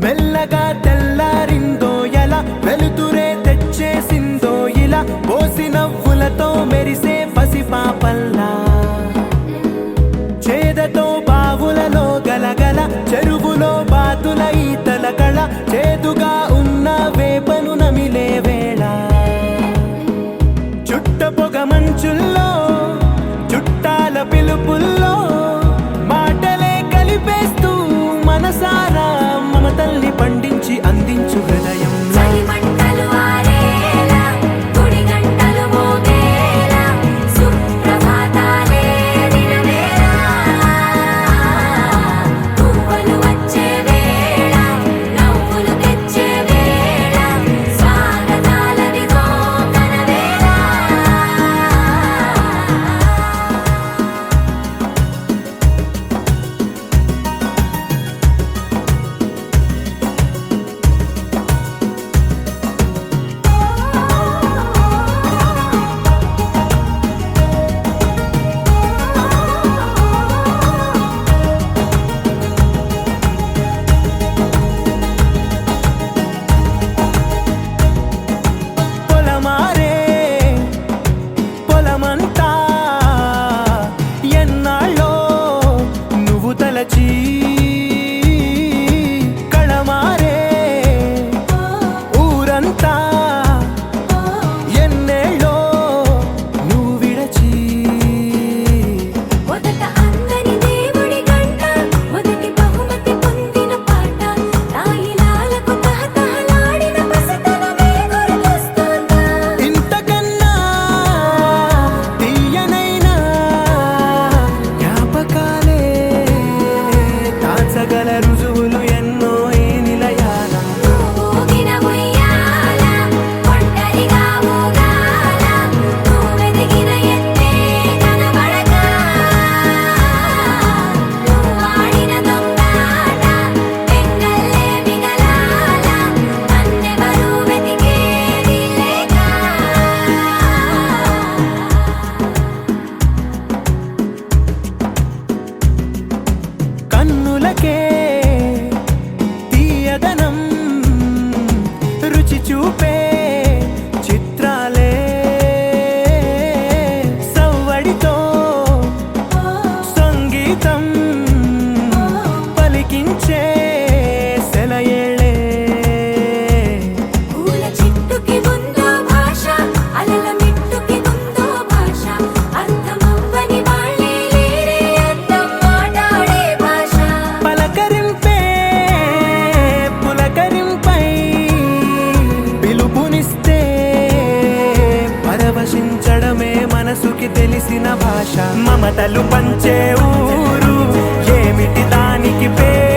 మెల్లగా తెల్లారిందో ఎలా వెలుతురే తెచ్చేసిందో ఇలా పోసి నవ్వులతో మెరిసే పసిపాపల్లా చేదతో బావులలో గలగల చెరువులో బాతుల ఈతల కళ చేదుగా ఉన్న వేపను నమిలే వేళ చుట్ట పొగ మంచుల్లో చుట్టాల పిలుపుల్లో మాటలే కలిపేస్తూ మనసారా మమతల్ని పండించి అందించు హృదయం కళమారే ఊరంతా ఎన్నేళ్ళో నువ్వు విడచి మొదట అందని దేవుడి గంట మొదటి బహుమతి పొందిన పాట తాయిలాలకు తహతహలాడిన పసితనమే గుర్తొస్తుందా ఇంతకన్నా తీయనైనా జ్ఞాపకాలే దాచగల రుజువులు ఎన్నో ఈ నిలయాల ఊగిన ఉయ్యాల ఒంటరిగా ఊగాల నువ్వెదిగిన ఎత్తే కనబడక నువ్వాడిన దొంగాట పెంగల్లే మిగలాల నన్నెవరూ వెతికేది లేక కన్నులకే తీయదనం రుచి చూపే చిత్రాలే సవ్వడితో సంగీతం పలికించే సెలయేళ్ళే పూల చిట్టుకి ఉందో భాష అలల మిట్టుకి ఉందో భాష అర్థమవ్వని వాళ్ళే లేరే అందం మాట్లాడే భాష పలకరింపే పులకరింపై పిలుపునిస్తే పరవశించడమే మనసుకి తెలిసిన భాష మమతలు పంచే ఊరు ఏమిటి దానికి పేరు